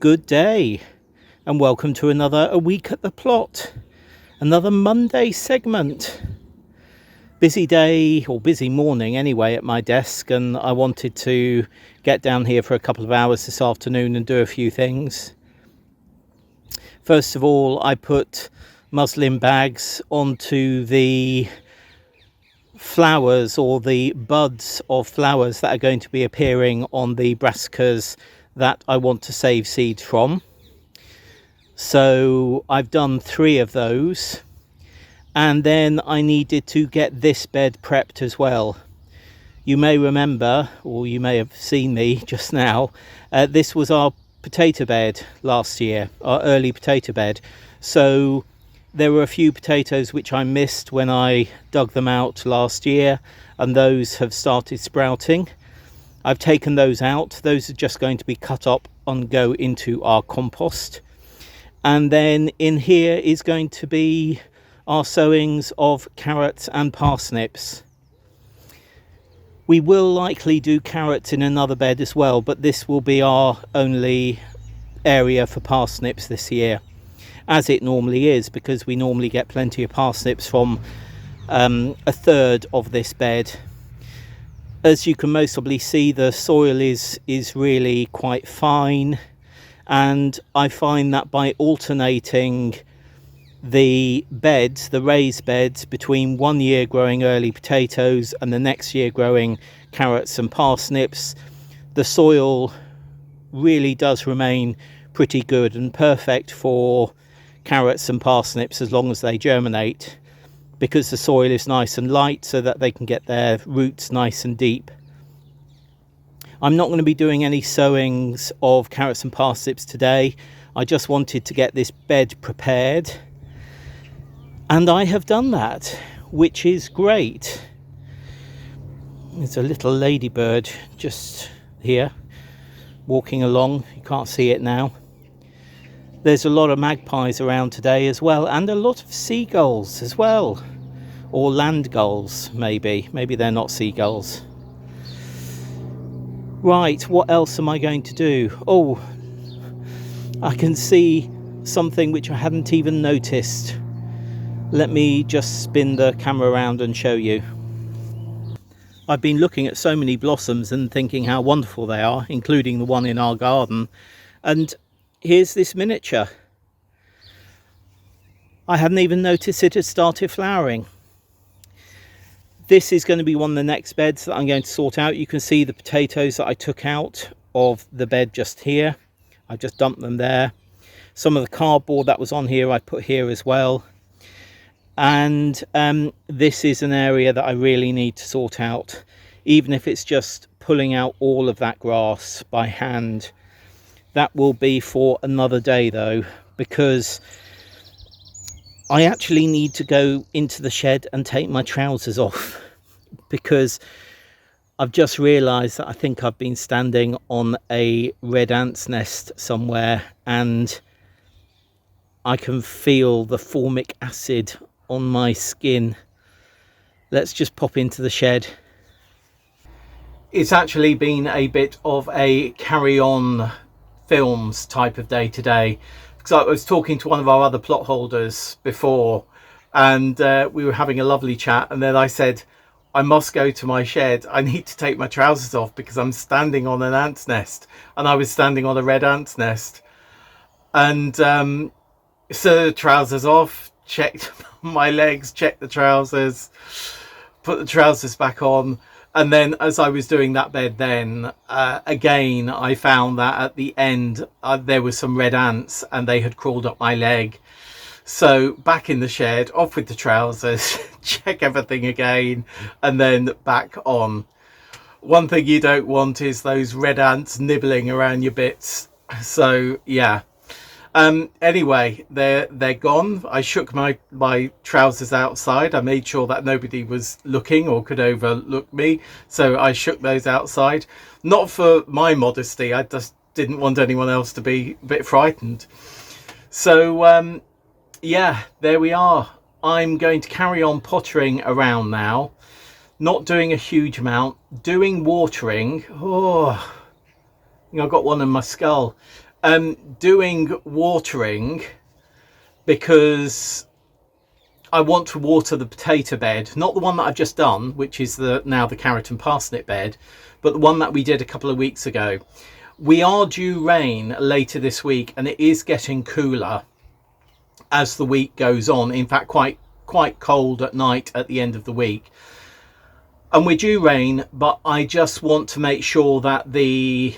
Good day and welcome to another A Week at the Plot, another Monday segment. Busy day, or busy morning anyway, at my desk, and I wanted to get down here for a couple of hours this afternoon and do a few things. First of all, I put muslin bags onto the flowers, or the buds of flowers that are going to be appearing on the brassicas that I want to save seeds from. So I've done 3 of those, and then I needed to get this bed prepped as well. You may remember, or you may have seen me just now, this was our potato bed last year, our early potato bed. So there were a few potatoes which I missed when I dug them out last year, and those have started sprouting. I've taken those out. Those are just going to be cut up and go into our compost. And then in here is going to be our sowings of carrots and parsnips. We will likely do carrots in another bed as well, but this will be our only area for parsnips this year, as it normally is, because we normally get plenty of parsnips from a third of this bed. As you can most probably see, the soil is really quite fine, and I find that by alternating the beds, the raised beds, between 1 year growing early potatoes and the next year growing carrots and parsnips, the soil really does remain pretty good and perfect for carrots and parsnips as long as they germinate, because the soil is nice and light so that they can get their roots nice and deep. I'm not going to be doing any sowings of carrots and parsnips today. I just wanted to get this bed prepared, and I have done that, which is great. There's a little ladybird just here walking along. You can't see it now. There's a lot of magpies around today as well, and a lot of seagulls as well, or land gulls maybe they're not seagulls. Right, what else am I going to do? Oh, I can see something which I hadn't even noticed. Let me just spin the camera around and show you. I've been looking at so many blossoms and thinking how wonderful they are, including the one in our garden, and here's this miniature. I hadn't even noticed it had started flowering. This is going to be one of the next beds that I'm going to sort out. You can see the potatoes that I took out of the bed just here. I just dumped them there. Some of the cardboard that was on here I put here as well. And this is an area that I really need to sort out, even if it's just pulling out all of that grass by hand. That will be for another day though, because I actually need to go into the shed and take my trousers off, because I've just realised that I think I've been standing on a red ant's nest somewhere, and I can feel the formic acid on my skin. Let's just pop into the shed. It's actually been a bit of a carry-on films type of day today, because I was talking to one of our other plot holders before, and we were having a lovely chat, and then I said I must go to my shed. I need to take my trousers off because I'm standing on an ant's nest, and I was standing on a red ant's nest. And so trousers off, checked my legs, checked the trousers, put the trousers back on. And then as I was doing that bed then, again, I found that at the end, there were some red ants and they had crawled up my leg. So back in the shed, off with the trousers, check everything again, and then back on. One thing you don't want is those red ants nibbling around your bits. So yeah. Anyway, they're gone. I shook my trousers outside. I made sure that nobody was looking or could overlook me, so I shook those outside. Not for my modesty, I just didn't want anyone else to be a bit frightened. So yeah, there we are. I'm going to carry on pottering around now, not doing a huge amount, doing watering. Oh, I think I've got one in my skull. doing watering because I want to water the potato bed, not the one that I've just done, which is now the carrot and parsnip bed, but the one that we did a couple of weeks ago. We are due rain later this week, and it is getting cooler as the week goes on. In fact, quite cold at night at the end of the week. And we're due rain, but I just want to make sure that the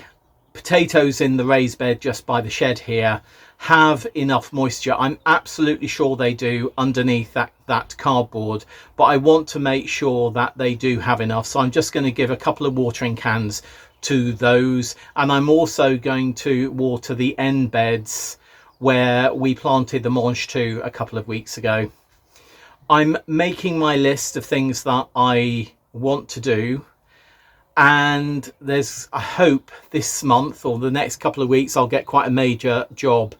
potatoes in the raised bed just by the shed here have enough moisture. I'm absolutely sure they do underneath that cardboard, but I want to make sure that they do have enough. So I'm just going to give a couple of watering cans to those, and I'm also going to water the end beds where we planted the Mangetout a couple of weeks ago. I'm making my list of things that I want to do, and there's, I hope this month or the next couple of weeks I'll get quite a major job.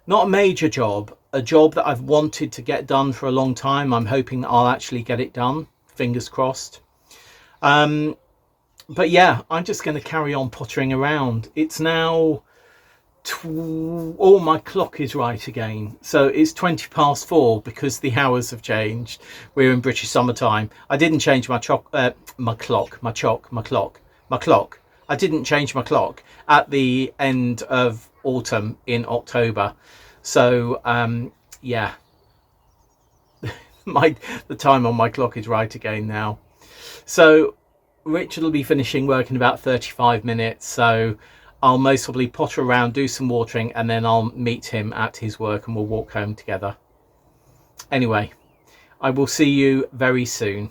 Not a major job, a job that I've wanted to get done for a long time. I'm hoping that I'll actually get it done, fingers crossed. But yeah, I'm just going to carry on pottering around. It's now my clock is right again, so it's 4:20 because the hours have changed. We're in British summertime. I didn't change my clock. I didn't change my clock at the end of autumn in October, so yeah, the time on my clock is right again now. So Richard will be finishing work in about 35 minutes, so I'll most probably potter around, do some watering, and then I'll meet him at his work and we'll walk home together. Anyway, I will see you very soon.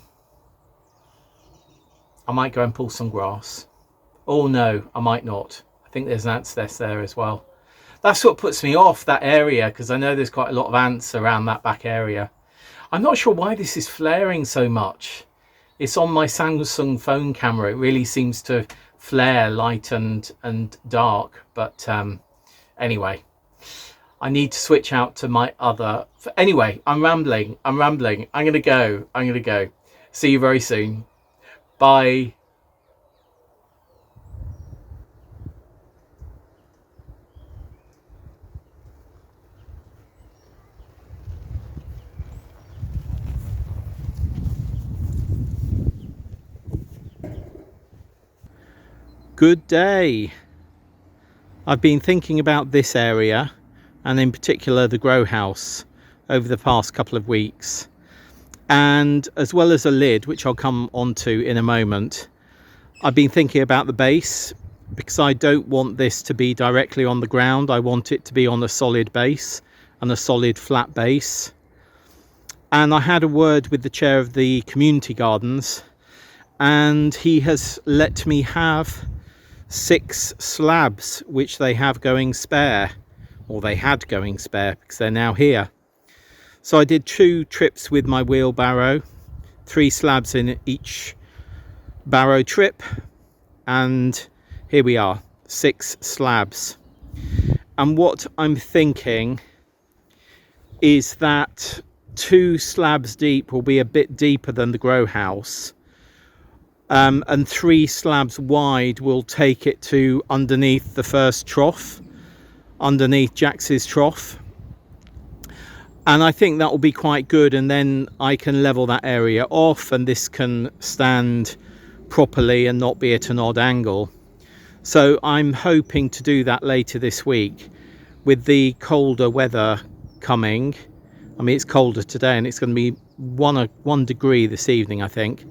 I might go and pull some grass. Oh no, I might not. I think there's an ant's nest there as well. That's what puts me off that area, because I know there's quite a lot of ants around that back area. I'm not sure why this is flaring so much. It's on my Samsung phone camera. It really seems to flare light and dark, but anyway, I need to switch out to my other. Anyway, I'm rambling. I'm gonna go. See you very soon. Bye. Good day. I've been thinking about this area, and in particular the Growhouse, over the past couple of weeks, and as well as a lid, which I'll come onto in a moment. I've been thinking about the base, because I don't want this to be directly on the ground. I want it to be on a solid base and a solid flat base. And I had a word with the chair of the community gardens, and he has let me have 6 slabs which they have going spare, or they had going spare, because they're now here. So I did 2 trips with my wheelbarrow, 3 slabs in each barrow trip, and here we are, 6 slabs. And what I'm thinking is that 2 slabs deep will be a bit deeper than the Growhouse, and 3 slabs wide will take it to underneath the first trough, underneath Jax's trough, and I think that will be quite good. And then I can level that area off, and this can stand properly and not be at an odd angle. So I'm hoping to do that later this week with the colder weather coming. I mean, it's colder today, and it's going to be 1 degree this evening, I think.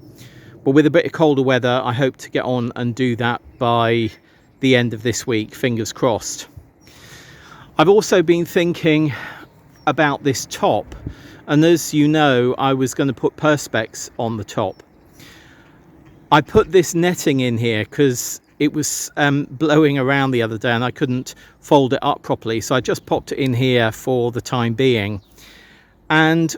But with a bit of colder weather, I hope to get on and do that by the end of this week, fingers crossed. I've also been thinking about this top, and as you know, I was going to put perspex on the top. I put this netting in here because it was blowing around the other day and I couldn't fold it up properly, so I just popped it in here for the time being, and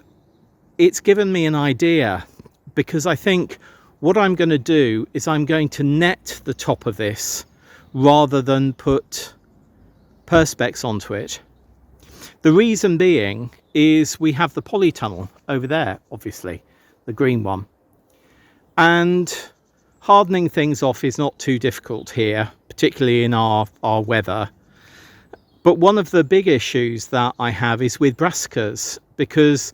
it's given me an idea, because I think what I'm going to do is I'm going to net the top of this rather than put perspex onto it. The reason being is we have the polytunnel over there, obviously, the green one. And hardening things off is not too difficult here, particularly in our weather. But one of the big issues that I have is with brassicas, because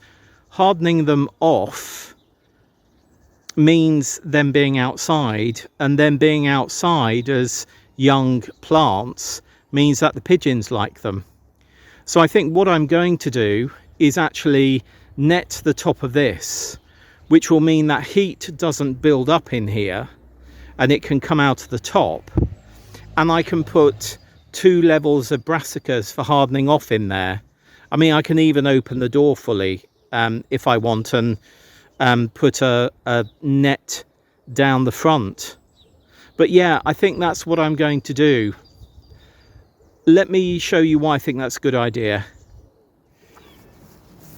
hardening them off means them being outside, and them being outside as young plants means that the pigeons like them. So I think what I'm going to do is actually net the top of this, which will mean that heat doesn't build up in here and it can come out of the top, and I can put 2 levels of brassicas for hardening off in there. I mean, I can even open the door fully if I want, and put a net down the front. But yeah, I think that's what I'm going to do. Let me show you why I think that's a good idea.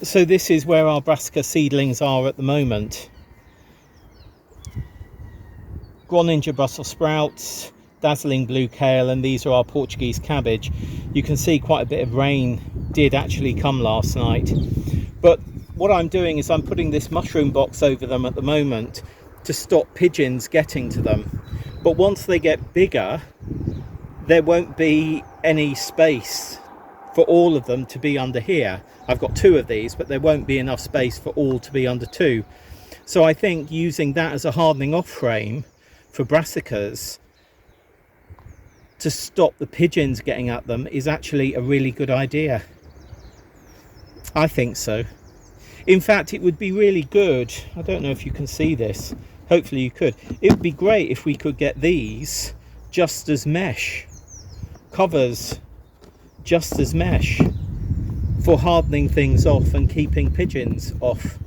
So this is where our brassica seedlings are at the moment. Ninja Brussels sprouts, Dazzling Blue Kale, and these are our Portuguese cabbage. You can see quite a bit of rain did actually come last night. But what I'm doing is I'm putting this mushroom box over them at the moment to stop pigeons getting to them. But once they get bigger, there won't be any space for all of them to be under here. I've got 2 of these, but there won't be enough space for all to be under 2. So I think using that as a hardening off frame for brassicas to stop the pigeons getting at them is actually a really good idea. I think so. In fact, it would be really good. I don't know if you can see this. Hopefully you could. It would be great if we could get these just as mesh covers, just as mesh, for hardening things off and keeping pigeons off.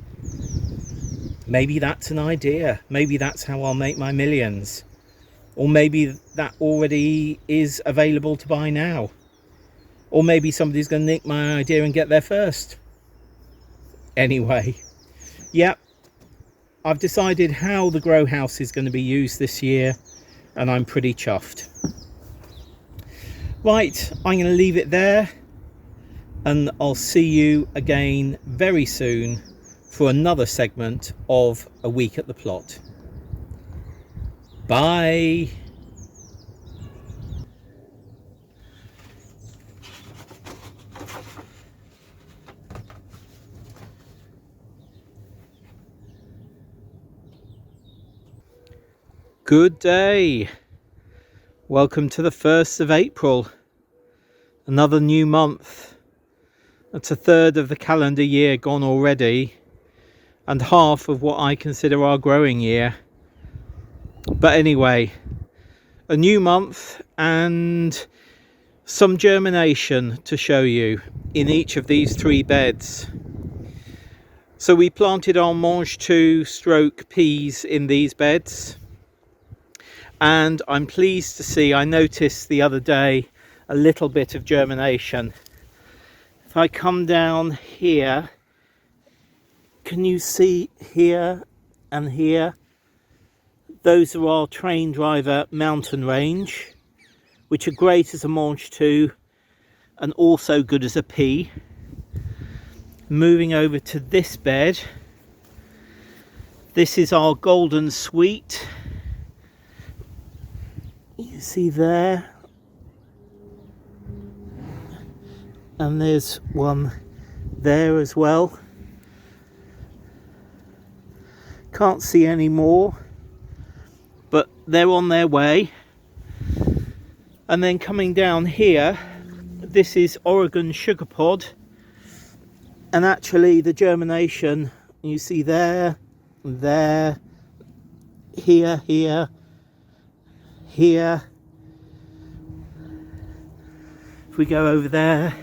Maybe that's an idea. Maybe that's how I'll make my millions. Or maybe that already is available to buy now. Or maybe somebody's going to nick my idea and get there first. Anyway, yep, I've decided how the grow house is going to be used this year, and I'm pretty chuffed. Right, I'm going to leave it there, and I'll see you again very soon for another segment of A Week at the Plot. Bye. Good day. Welcome to the 1st of April. Another new month. That's a third of the calendar year gone already, and half of what I consider our growing year. But anyway, a new month and some germination to show you in each of these 3 beds. So we planted our Mangetout stroke peas in these beds, and I'm pleased to see, I noticed the other day a little bit of germination. If I come down here, can you see here and here? Those are our Driver Mountain Range, which are great as a Mangetout and also good as a pea. Moving over to this bed, this is our Golden Sweet. You see there, and there's one there as well. Can't see any more, but they're on their way. And then coming down here, this is Oregon Sugar Pod, and actually the germination you see there, there, here, here, here. If we go over there,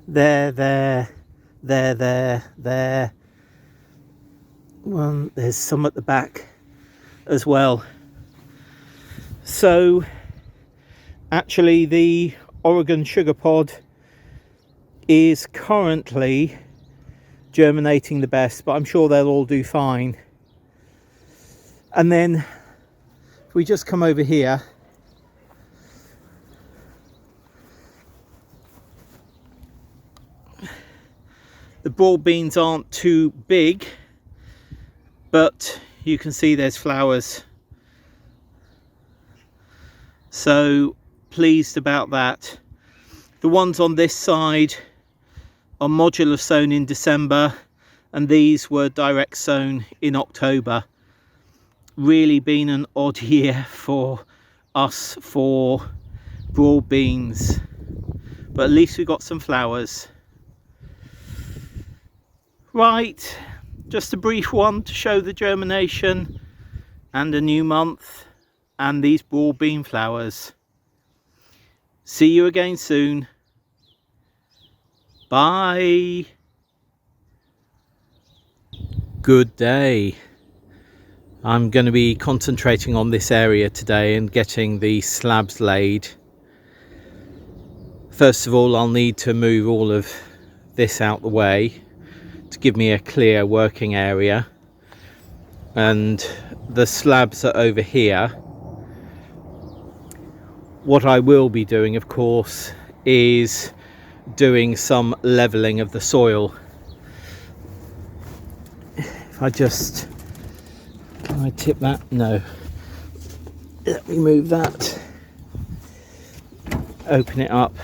there, there, there, there, there. Well, there's some at the back as well. So actually the Oregon Sugar Pod is currently germinating the best, but I'm sure they'll all do fine. And then if we just come over here, the broad beans aren't too big, but you can see there's flowers. So pleased about that. The ones on this side are modular sown in December, and these were direct sown in October. Really been an odd year for us for broad beans, but at least we got some flowers. Right, just a brief one to show the germination and a new month and these broad bean flowers. See you again soon. Bye. Good day. I'm going to be concentrating on this area today and getting the slabs laid. First of all, I'll need to move all of this out the way to give me a clear working area, and the slabs are over here. What I will be doing, of course, is doing some leveling of the soil. If I just, can I tip that? No. Let me move that. Open it up.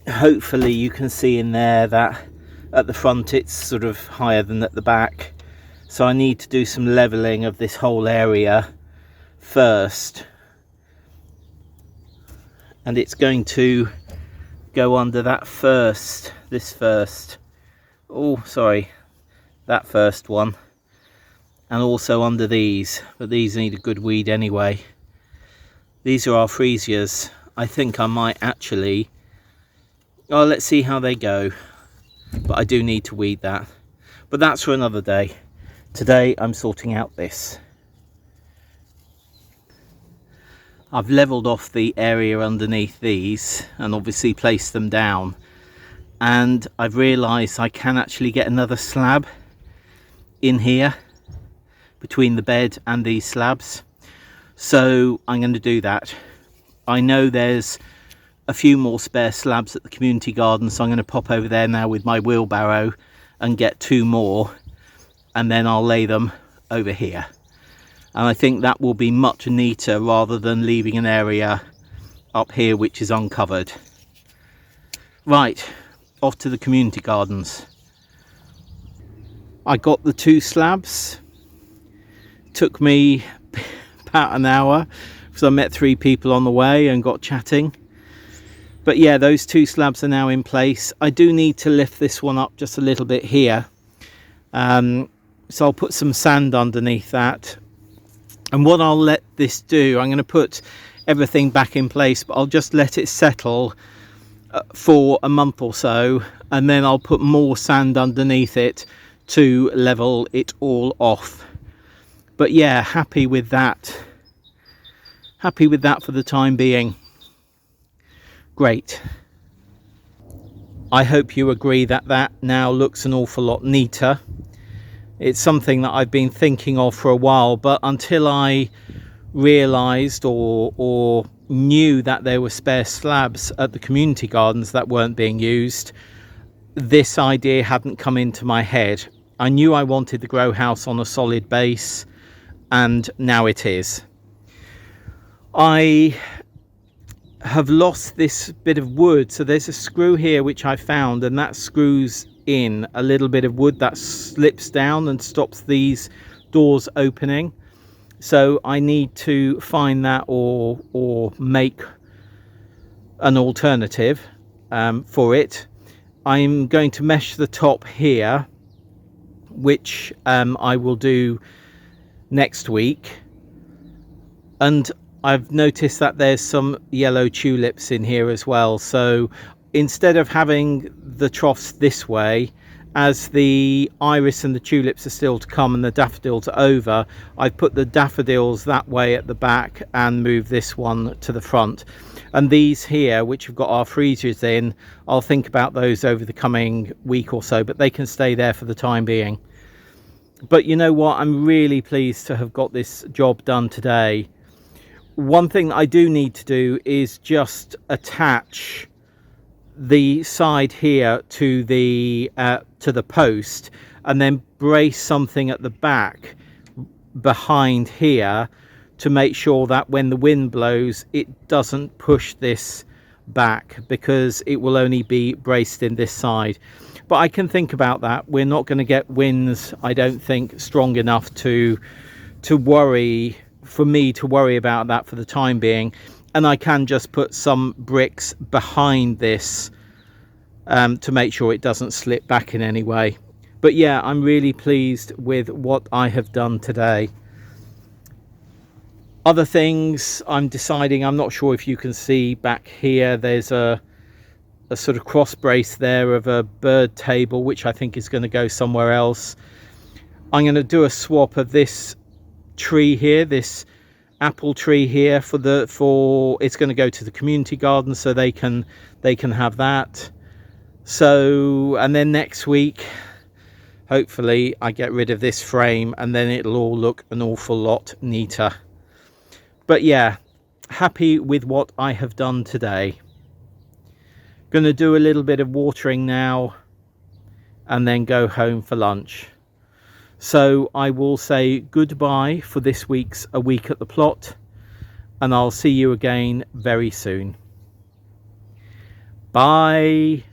Hopefully you can see in there that at the front it's sort of higher than at the back. So I need to do some leveling of this whole area first. And it's going to go under that first, this first. Oh, sorry. That first one, and also under these, but these need a good weed anyway. These are our freesias. I think I might actually, oh, let's see how they go, but I do need to weed that, but that's for another day. Today I'm sorting out this. I've leveled off the area underneath these and obviously placed them down, and I've realized I can actually get another slab in here between the bed and these slabs, so I'm going to do that. I know there's a few more spare slabs at the community garden, so I'm going to pop over there now with my wheelbarrow and get 2 more, and then I'll lay them over here, and I think that will be much neater rather than leaving an area up here which is uncovered. Right, off to the community gardens. I got the 2 slabs. Took me about an hour because I met 3 people on the way and got chatting. But yeah, those 2 slabs are now in place. I do need to lift this one up just a little bit here. So I'll put some sand underneath that. And what I'll let this do, I'm going to put everything back in place, but I'll just let it settle for a month or so, and then I'll put more sand underneath it to level it all off. But yeah, happy with that. Happy with that for the time being. Great. I hope you agree that that now looks an awful lot neater. It's something that I've been thinking of for a while, but until I realised or knew that there were spare slabs at the community gardens that weren't being used, this idea hadn't come into my head. I knew I wanted the grow house on a solid base, and now it is. I have lost this bit of wood, so there's a screw here which I found, and that screws in a little bit of wood that slips down and stops these doors opening. So I need to find that or make an alternative for it. I'm going to mesh the top here, which I will do next week. And I've noticed that there's some yellow tulips in here as well. So instead of having the troughs this way, as the iris and the tulips are still to come and the daffodils are over, I've put the daffodils that way at the back and moved this one to the front. And these here, which have got our freezers in, I'll think about those over the coming week or so, but they can stay there for the time being. But you know what, I'm really pleased to have got this job done today. One thing I do need to do is just attach the side here to the post, and then brace something at the back behind here to make sure that when the wind blows it doesn't push this back, because it will only be braced in this side. But I can think about that. We're not going to get winds, I don't think, strong enough to worry, for me to worry about that for the time being. And I can just put some bricks behind this to make sure it doesn't slip back in any way. But yeah, I'm really pleased with what I have done today. Other things I'm deciding, I'm not sure if you can see back here, there's a sort of cross brace there of a bird table, which I think is going to go somewhere else. I'm going to do a swap of this tree here, this apple tree here, for it's going to go to the community garden, so they can have that. So, and then next week hopefully I get rid of this frame, and then it'll all look an awful lot neater. But yeah, happy with what I have done today. Going to do a little bit of watering now and then go home for lunch. So I will say goodbye for this week's A Week at the Plot, and I'll see you again very soon. Bye.